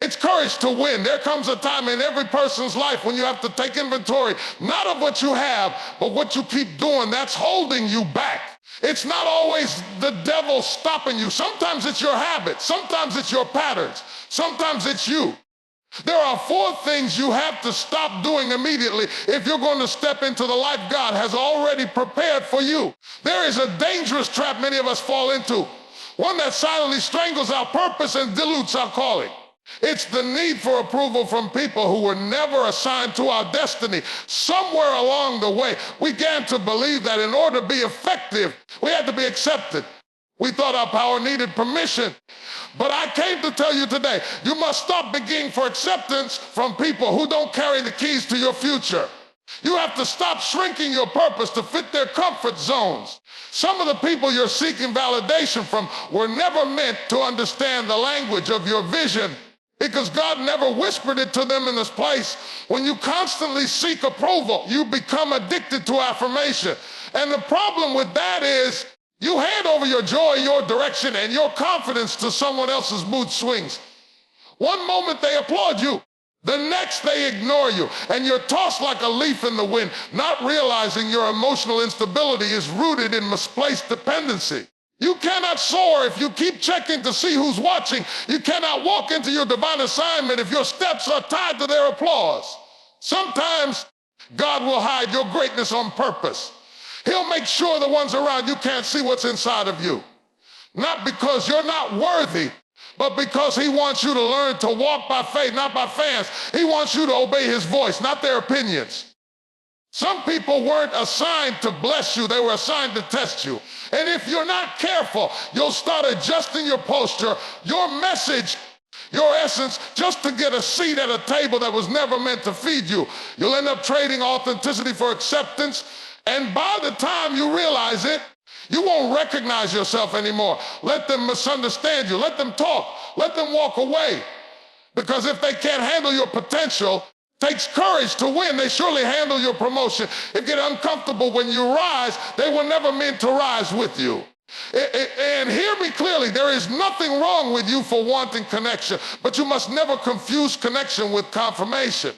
It's courage to win. There comes a time in every person's life when you have to take inventory, not of what you have, but what you keep doing that's holding you back. It's not always the devil stopping you. Sometimes it's your habits. Sometimes it's your patterns. Sometimes it's you. There are 4 things you have to stop doing immediately if you're going to step into the life God has already prepared for you. There is a dangerous trap many of us fall into, one that silently strangles our purpose and dilutes our calling. It's the need for approval from people who were never assigned to our destiny. Somewhere along the way, we began to believe that in order to be effective, we had to be accepted. We thought our power needed permission. But I came to tell you today, you must stop begging for acceptance from people who don't carry the keys to your future. You have to stop shrinking your purpose to fit their comfort zones. Some of the people you're seeking validation from were never meant to understand the language of your vision, because God never whispered it to them in this place. When you constantly seek approval, you become addicted to affirmation. And the problem with that is you hand over your joy, your direction, and your confidence to someone else's mood swings. One moment they applaud you, the next they ignore you, and you're tossed like a leaf in the wind, not realizing your emotional instability is rooted in misplaced dependency. You cannot soar if you keep checking to see who's watching. You cannot walk into your divine assignment if your steps are tied to their applause. Sometimes God will hide your greatness on purpose. He'll make sure the ones around you can't see what's inside of you. Not because you're not worthy, but because he wants you to learn to walk by faith, not by fans. He wants you to obey his voice, not their opinions. Some people weren't assigned to bless you, they were assigned to test you. And if you're not careful, you'll start adjusting your posture, your message, your essence, just to get a seat at a table that was never meant to feed you. You'll end up trading authenticity for acceptance, and by the time you realize it, you won't recognize yourself anymore. Let them misunderstand you. Let them talk. Let them walk away. Because if they can't handle your potential, it takes courage to win. They surely handle your promotion. It get uncomfortable when you rise. They were never meant to rise with you. And hear me clearly, there is nothing wrong with you for wanting connection, but you must never confuse connection with confirmation.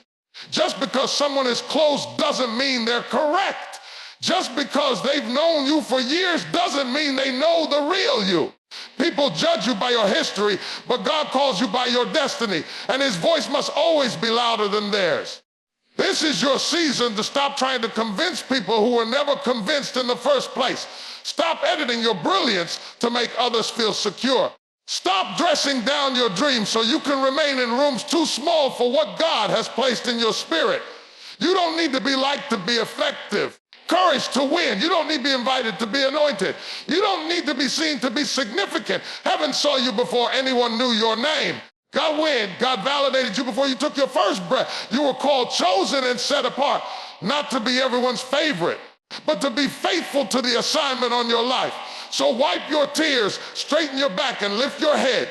Just because someone is close doesn't mean they're correct. Just because they've known you for years doesn't mean they know the real you. People judge you by your history, but God calls you by your destiny, and his voice must always be louder than theirs. This is your season to stop trying to convince people who were never convinced in the first place. Stop editing your brilliance to make others feel secure. Stop dressing down your dreams so you can remain in rooms too small for what God has placed in your spirit. You don't need to be liked to be effective. Courage to win. You don't need to be invited to be anointed. You don't need to be seen to be significant. Heaven saw you before anyone knew your name. God validated you before you took your first breath. You were called, chosen, and set apart, not to be everyone's favorite, but to be faithful to the assignment on your life. So wipe your tears, straighten your back, and lift your head.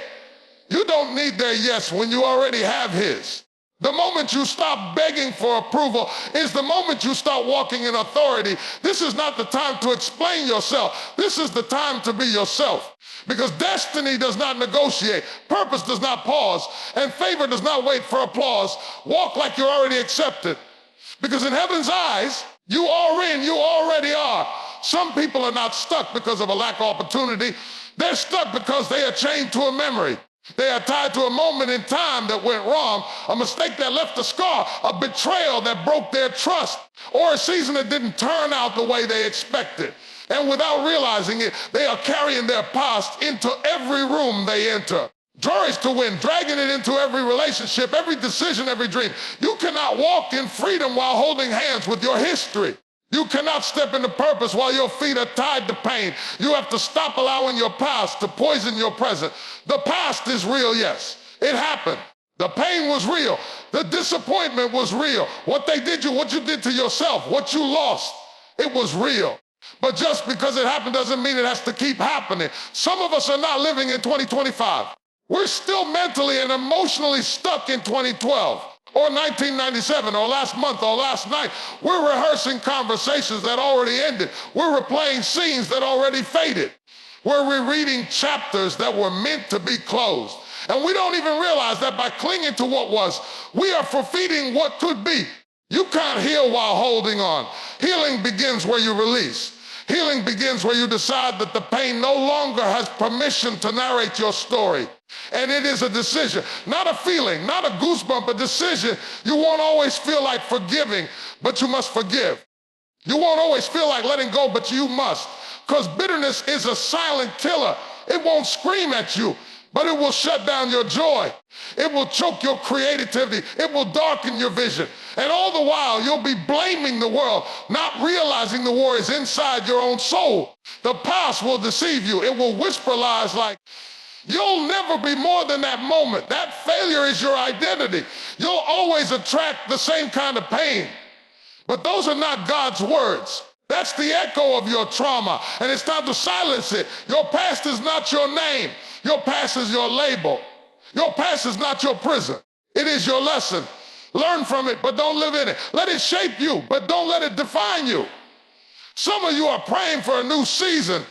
You don't need their yes when you already have his. The moment you stop begging for approval is the moment you start walking in authority. This is not the time to explain yourself. This is the time to be yourself. Because destiny does not negotiate, purpose does not pause, and favor does not wait for applause. Walk like you're already accepted. Because in heaven's eyes, you are in, you already are. Some people are not stuck because of a lack of opportunity. They're stuck because they are chained to a memory. They are tied to a moment in time that went wrong, a mistake that left a scar, a betrayal that broke their trust, or a season that didn't turn out the way they expected. And without realizing it, they are carrying their past into every room they enter. Courage to win, dragging it into every relationship, every decision, every dream. You cannot walk in freedom while holding hands with your history. You cannot step into purpose while your feet are tied to pain. You have to stop allowing your past to poison your present. The past is real, yes. It happened. The pain was real. The disappointment was real. What they did you, what you did to yourself, what you lost, it was real. But just because it happened doesn't mean it has to keep happening. Some of us are not living in 2025. We're still mentally and emotionally stuck in 2012. Or 1997, or last month, or last night. We're rehearsing conversations that already ended. We're replaying scenes that already faded. We're rereading chapters that were meant to be closed. And we don't even realize that by clinging to what was, we are forfeiting what could be. You can't heal while holding on. Healing begins where you release. Healing begins where you decide that the pain no longer has permission to narrate your story. And it is a decision, not a feeling, not a goosebump, a decision. You won't always feel like forgiving, but you must forgive. You won't always feel like letting go, but you must. Because bitterness is a silent killer. It won't scream at you, but it will shut down your joy. It will choke your creativity. It will darken your vision. And all the while, you'll be blaming the world, not realizing the war is inside your own soul. The past will deceive you. It will whisper lies like, you'll never be more than that moment. That failure is your identity. You'll always attract the same kind of pain. But those are not God's words. That's the echo of your trauma, and it's time to silence it. Your past is not your name. Your past is your label. Your past is not your prison. It is your lesson. Learn from it, but don't live in it. Let it shape you, but don't let it define you. Some of you are praying for a new season,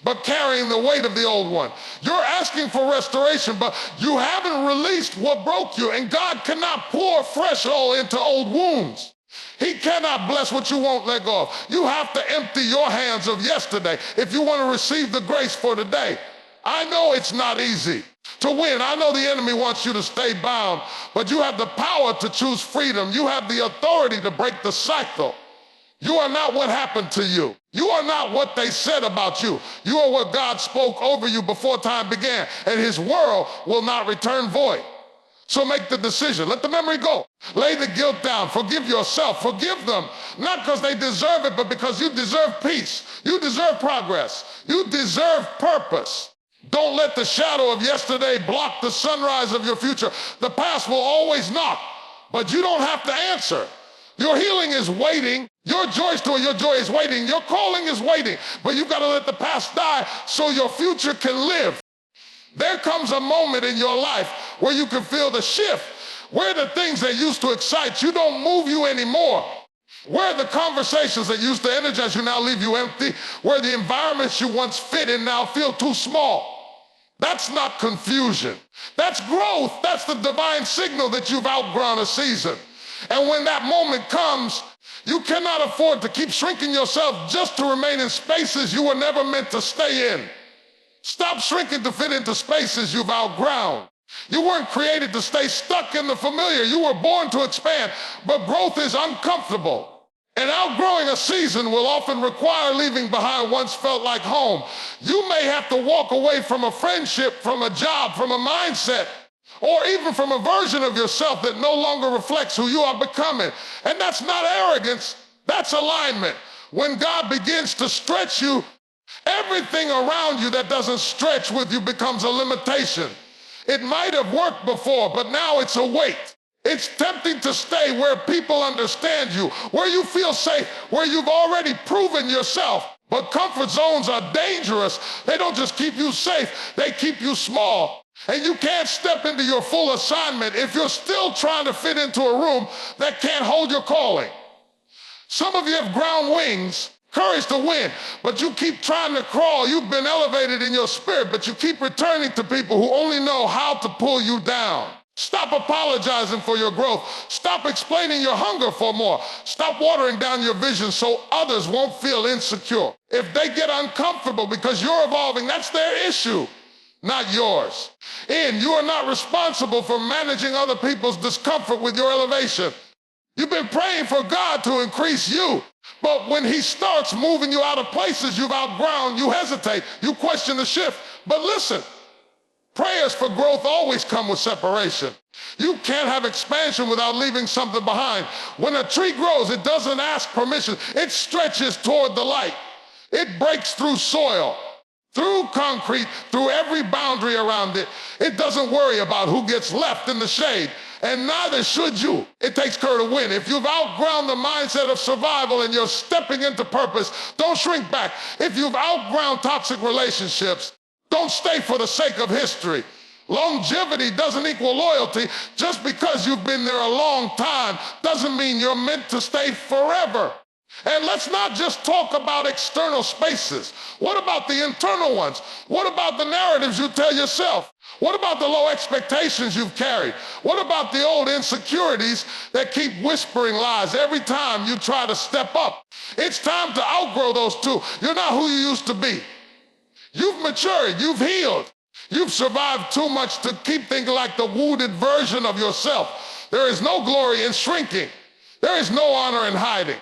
but carrying the weight of the old one. You're asking for restoration, but you haven't released what broke you, and God cannot pour fresh oil into old wounds. He cannot bless what you won't let go of. You have to empty your hands of yesterday if you want to receive the grace for today. I know it's not easy to win. I know the enemy wants you to stay bound, but you have the power to choose freedom. You have the authority to break the cycle. You are not what happened to you. You are not what they said about you. You are what God spoke over you before time began, and his word will not return void. So make the decision. Let the memory go. Lay the guilt down. Forgive yourself. Forgive them. Not because they deserve it, but because you deserve peace. You deserve progress. You deserve purpose. Don't let the shadow of yesterday block the sunrise of your future. The past will always knock, but you don't have to answer. Your healing is waiting. Your joy is waiting. Your calling is waiting. But you've got to let the past die so your future can live. There comes a moment in your life where you can feel the shift, where the things that used to excite you don't move you anymore, where the conversations that used to energize you now leave you empty, where the environments you once fit in now feel too small. That's not confusion. That's growth. That's the divine signal that you've outgrown a season. And when that moment comes, you cannot afford to keep shrinking yourself just to remain in spaces you were never meant to stay in. Stop shrinking to fit into spaces you've outgrown. You weren't created to stay stuck in the familiar. You were born to expand, but growth is uncomfortable. And outgrowing a season will often require leaving behind once felt like home. You may have to walk away from a friendship, from a job, from a mindset, or even from a version of yourself that no longer reflects who you are becoming. And that's not arrogance, that's alignment. When God begins to stretch you, everything around you that doesn't stretch with you becomes a limitation. It might have worked before, but now it's a weight. It's tempting to stay where people understand you, where you feel safe, where you've already proven yourself. But comfort zones are dangerous. They don't just keep you safe, they keep you small. And you can't step into your full assignment if you're still trying to fit into a room that can't hold your calling. Some of you have ground wings, courage to win, but you keep trying to crawl. You've been elevated in your spirit, but you keep returning to people who only know how to pull you down. Stop apologizing for your growth. Stop explaining your hunger for more. Stop watering down your vision so others won't feel insecure. If they get uncomfortable because you're evolving, that's their issue, not yours. You are not responsible for managing other people's discomfort with your elevation. You've been praying for God to increase you, but when he starts moving you out of places you've outgrown, you hesitate, you question the shift. But listen, prayers for growth always come with separation. You can't have expansion without leaving something behind. When a tree grows, it doesn't ask permission. It stretches toward the light. It breaks through soil, through concrete, through every boundary around it. It doesn't worry about who gets left in the shade, and neither should you. It takes courage to win. If you've outgrown the mindset of survival and you're stepping into purpose, don't shrink back. If you've outgrown toxic relationships, don't stay for the sake of history. Longevity doesn't equal loyalty. Just because you've been there a long time doesn't mean you're meant to stay forever. And let's not just talk about external spaces. What about the internal ones? What about the narratives you tell yourself? What about the low expectations you've carried? What about the old insecurities that keep whispering lies every time you try to step up? It's time to outgrow those too. You're not who you used to be. You've matured, you've healed. You've survived too much to keep thinking like the wounded version of yourself. There is no glory in shrinking. There is no honor in hiding.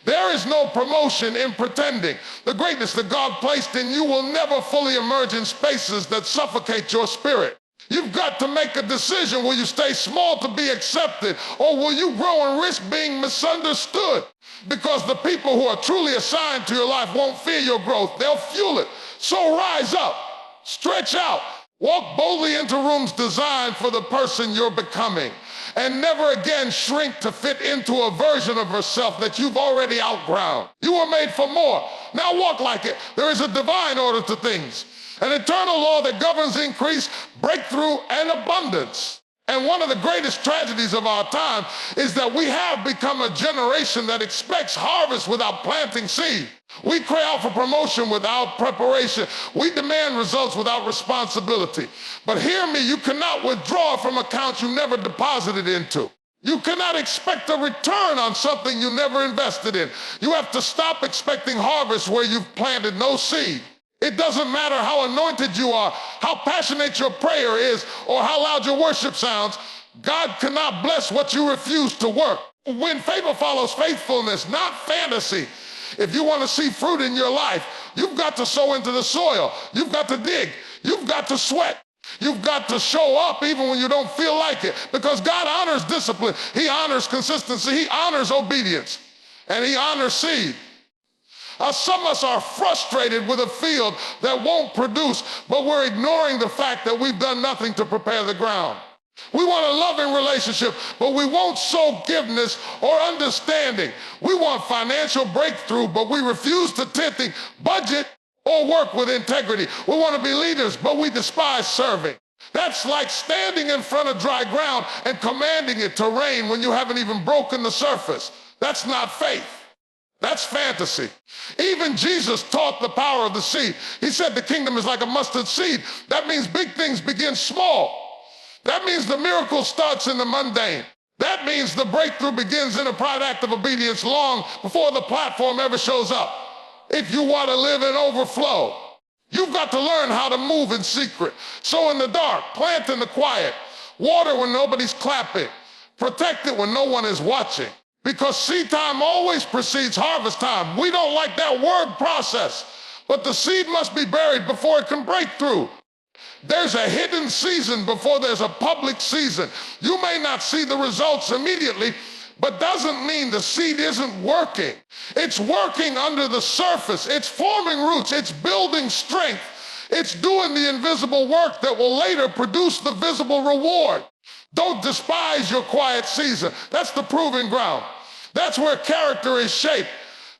There is no promotion in pretending. The greatness that God placed in you will never fully emerge in spaces that suffocate your spirit. You've got to make a decision. Will you stay small to be accepted, or will you grow and risk being misunderstood? Because the people who are truly assigned to your life won't fear your growth. They'll fuel it. So rise up, stretch out, walk boldly into rooms designed for the person you're becoming, and never again shrink to fit into a version of yourself that you've already outgrown. You were made for more. Now walk like it. There is a divine order to things, an eternal law that governs increase, breakthrough, and abundance. And one of the greatest tragedies of our time is that we have become a generation that expects harvest without planting seed. We cry out for promotion without preparation. We demand results without responsibility. But hear me, you cannot withdraw from accounts you never deposited into. You cannot expect a return on something you never invested in. You have to stop expecting harvest where you've planted no seed. It doesn't matter how anointed you are, how passionate your prayer is, or how loud your worship sounds. God cannot bless what you refuse to work. When favor follows faithfulness, not fantasy. If you want to see fruit in your life, you've got to sow into the soil. You've got to dig. You've got to sweat. You've got to show up even when you don't feel like it, because God honors discipline. He honors consistency. He honors obedience, and he honors seed. Some of us are frustrated with a field that won't produce, but we're ignoring the fact that we've done nothing to prepare the ground. We want a loving relationship, but we won't sow forgiveness or understanding. We want financial breakthrough, but we refuse to tithing, budget, or work with integrity. We want to be leaders, but we despise serving. That's like standing in front of dry ground and commanding it to rain when you haven't even broken the surface. That's not faith. That's fantasy. Even Jesus taught the power of the seed. He said the kingdom is like a mustard seed. That means big things begin small. That means the miracle starts in the mundane. That means the breakthrough begins in a private act of obedience long before the platform ever shows up. If you want to live in overflow, you've got to learn how to move in secret. Sow in the dark, plant in the quiet, water when nobody's clapping, protect it when no one is watching. Because seed time always precedes harvest time. We don't like that word process, but the seed must be buried before it can break through. There's a hidden season before there's a public season. You may not see the results immediately, but doesn't mean the seed isn't working. It's working under the surface. It's forming roots. It's building strength. It's doing the invisible work that will later produce the visible reward. Don't despise your quiet season. That's the proving ground. That's where character is shaped.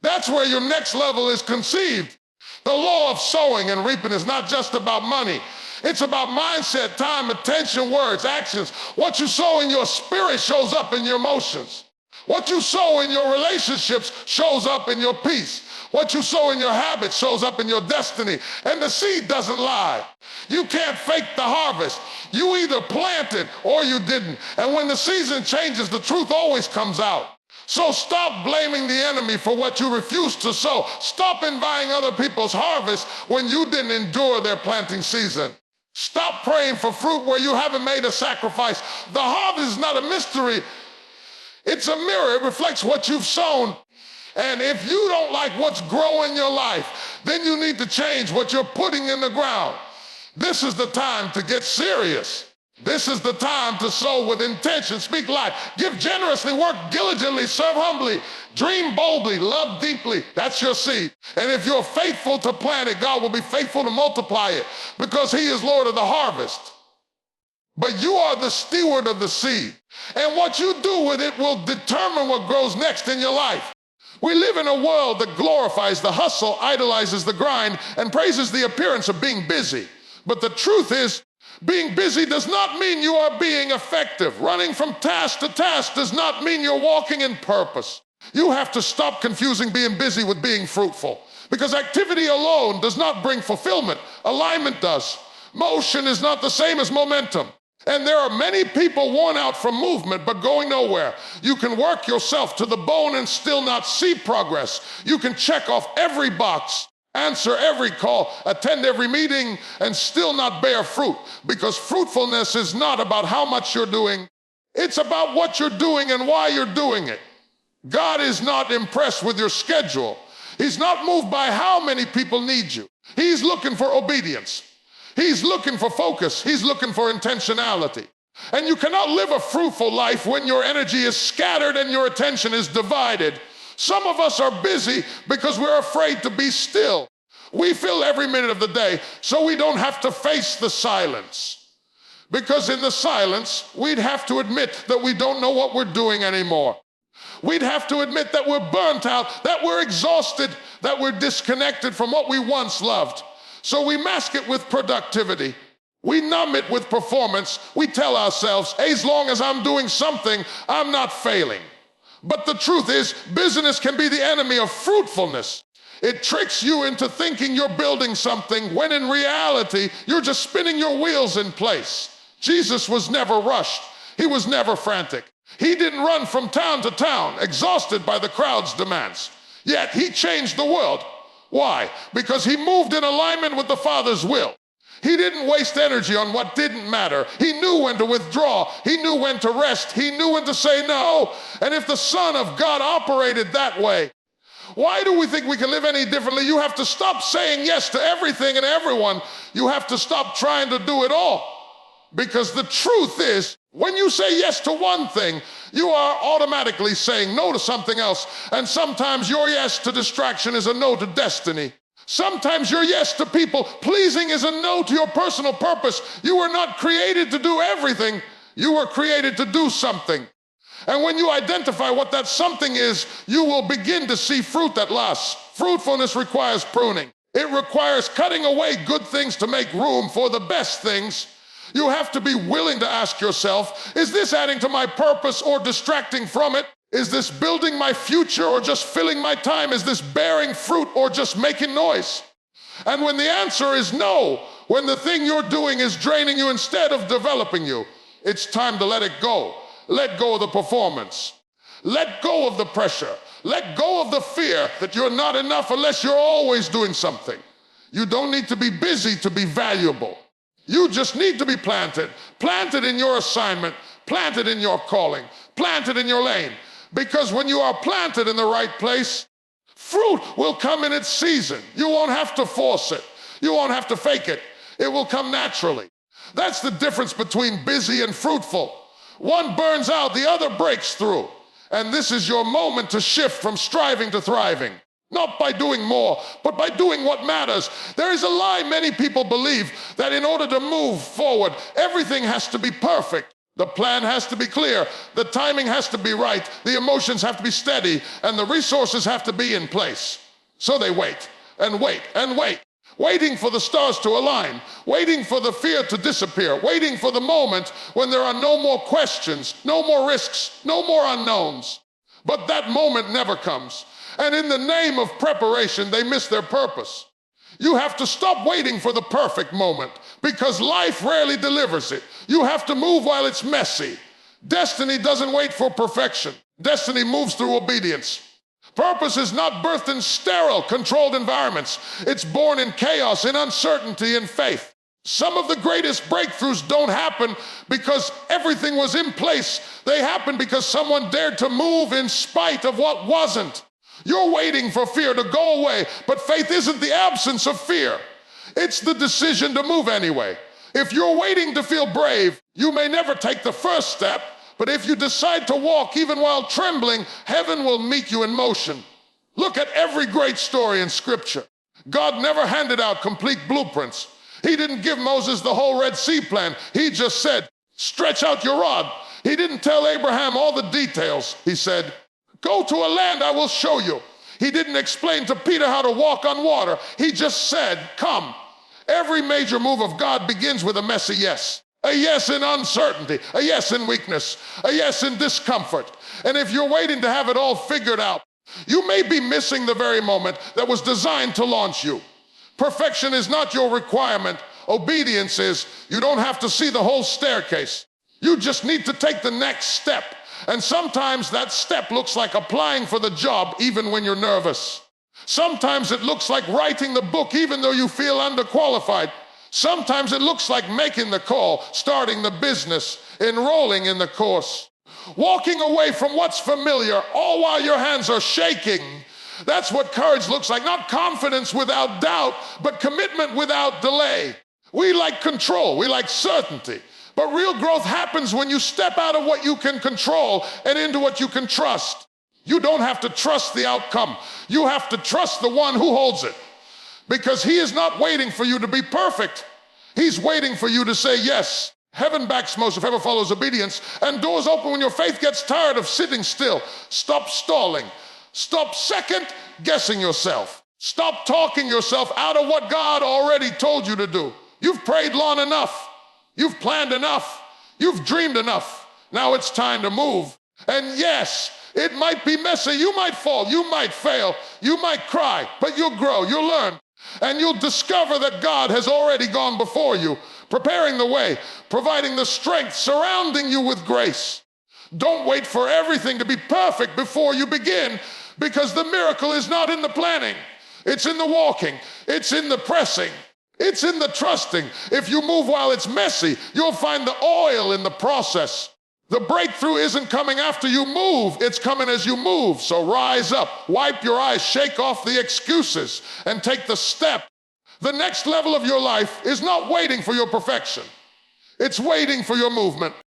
That's where your next level is conceived. The law of sowing and reaping is not just about money. It's about mindset, time, attention, words, actions. What you sow in your spirit shows up in your emotions. What you sow in your relationships shows up in your peace. What you sow in your habits shows up in your destiny. And the seed doesn't lie. You can't fake the harvest. You either planted or you didn't. And when the season changes, the truth always comes out. So stop blaming the enemy for what you refuse to sow. Stop inviting other people's harvest when you didn't endure their planting season. Stop praying for fruit where you haven't made a sacrifice. The harvest is not a mystery. It's a mirror. It reflects what you've sown. And if you don't like what's growing in your life, then you need to change what you're putting in the ground. This is the time to get serious. This is the time to sow with intention, speak life, give generously, work diligently, serve humbly, dream boldly, love deeply. That's your seed. And if you're faithful to plant it, God will be faithful to multiply it, because he is Lord of the harvest. But you are the steward of the seed. And what you do with it will determine what grows next in your life. We live in a world that glorifies the hustle, idolizes the grind, and praises the appearance of being busy. But the truth is, being busy does not mean you are being effective. Running from task to task does not mean you're walking in purpose. You have to stop confusing being busy with being fruitful, because activity alone does not bring fulfillment. Alignment does. Motion is not the same as momentum. And there are many people worn out from movement but going nowhere. You can work yourself to the bone and still not see progress. You can check off every box, answer every call, attend every meeting, and still not bear fruit, because fruitfulness is not about how much you're doing. It's about what you're doing and why you're doing it. God is not impressed with your schedule. He's not moved by how many people need you. He's looking for obedience. He's looking for focus. He's looking for intentionality. And you cannot live a fruitful life when your energy is scattered and your attention is divided. Some of us are busy because we're afraid to be still. We fill every minute of the day so we don't have to face the silence. Because in the silence, we'd have to admit that we don't know what we're doing anymore. We'd have to admit that we're burnt out, that we're exhausted, that we're disconnected from what we once loved. So we mask it with productivity. We numb it with performance. We tell ourselves, as long as I'm doing something, I'm not failing. But the truth is, busyness can be the enemy of fruitfulness. It tricks you into thinking you're building something when in reality, you're just spinning your wheels in place. Jesus was never rushed. He was never frantic. He didn't run from town to town, exhausted by the crowd's demands. Yet he changed the world. Why? Because he moved in alignment with the Father's will. He didn't waste energy on what didn't matter. He knew when to withdraw. He knew when to rest. He knew when to say no. And if the Son of God operated that way, why do we think we can live any differently? You have to stop saying yes to everything and everyone. You have to stop trying to do it all. Because the truth is, when you say yes to one thing, you are automatically saying no to something else. And sometimes your yes to distraction is a no to destiny. Sometimes your yes to people pleasing is a no to your personal purpose. You were not created to do everything. You were created to do something. And when you identify what that something is, you will begin to see fruit that lasts. Fruitfulness requires pruning. It requires cutting away good things to make room for the best things. You have to be willing to ask yourself, is this adding to my purpose or distracting from it? Is this building my future or just filling my time? Is this bearing fruit or just making noise? And when the answer is no, when the thing you're doing is draining you instead of developing you, it's time to let it go. Let go of the performance. Let go of the pressure. Let go of the fear that you're not enough unless you're always doing something. You don't need to be busy to be valuable. You just need to be planted in your assignment, planted in your calling, planted in your lane. Because when you are planted in the right place, fruit will come in its season. You won't have to force it. You won't have to fake it. It will come naturally. That's the difference between busy and fruitful. One burns out, the other breaks through. And this is your moment to shift from striving to thriving. Not by doing more, but by doing what matters. There is a lie many people believe that in order to move forward, everything has to be perfect. The plan has to be clear. The timing has to be right. The emotions have to be steady. And the resources have to be in place. So they wait and wait and wait. Waiting for the stars to align. Waiting for the fear to disappear. Waiting for the moment when there are no more questions, no more risks, no more unknowns. But that moment never comes. And in the name of preparation, they miss their purpose. You have to stop waiting for the perfect moment because life rarely delivers it. You have to move while it's messy. Destiny doesn't wait for perfection. Destiny moves through obedience. Purpose is not birthed in sterile, controlled environments. It's born in chaos, in uncertainty, in faith. Some of the greatest breakthroughs don't happen because everything was in place. They happen because someone dared to move in spite of what wasn't. You're waiting for fear to go away, but faith isn't the absence of fear. It's the decision to move anyway. If you're waiting to feel brave, you may never take the first step, but if you decide to walk even while trembling, heaven will meet you in motion. Look at every great story in Scripture. God never handed out complete blueprints. He didn't give Moses the whole Red Sea plan. He just said, stretch out your rod. He didn't tell Abraham all the details. He said, go to a land I will show you. He didn't explain to Peter how to walk on water. He just said, come. Every major move of God begins with a messy yes. A yes in uncertainty, a yes in weakness, a yes in discomfort. And if you're waiting to have it all figured out, you may be missing the very moment that was designed to launch you. Perfection is not your requirement. Obedience is. You don't have to see the whole staircase. You just need to take the next step. And sometimes that step looks like applying for the job even when you're nervous. Sometimes it looks like writing the book even though you feel underqualified. Sometimes it looks like making the call, starting the business, enrolling in the course. Walking away from what's familiar, all while your hands are shaking. That's what courage looks like. Not confidence without doubt, but commitment without delay. We like control, we like certainty. But real growth happens when you step out of what you can control and into what you can trust. You don't have to trust the outcome. You have to trust the one who holds it. Because he is not waiting for you to be perfect. He's waiting for you to say yes. Heaven backs most of whoever follows obedience, and doors open when your faith gets tired of sitting still. Stop stalling. Stop second guessing yourself. Stop talking yourself out of what God already told you to do. You've prayed long enough. You've planned enough. You've dreamed enough. Now it's time to move. And yes, it might be messy. You might fall. You might fail. You might cry, but you'll grow. You'll learn. And you'll discover that God has already gone before you, preparing the way, providing the strength, surrounding you with grace. Don't wait for everything to be perfect before you begin, because the miracle is not in the planning. It's in the walking. It's in the pressing. It's in the trusting. If you move while it's messy, you'll find the oil in the process. The breakthrough isn't coming after you move, it's coming as you move. So rise up, wipe your eyes, shake off the excuses, and take the step. The next level of your life is not waiting for your perfection. It's waiting for your movement.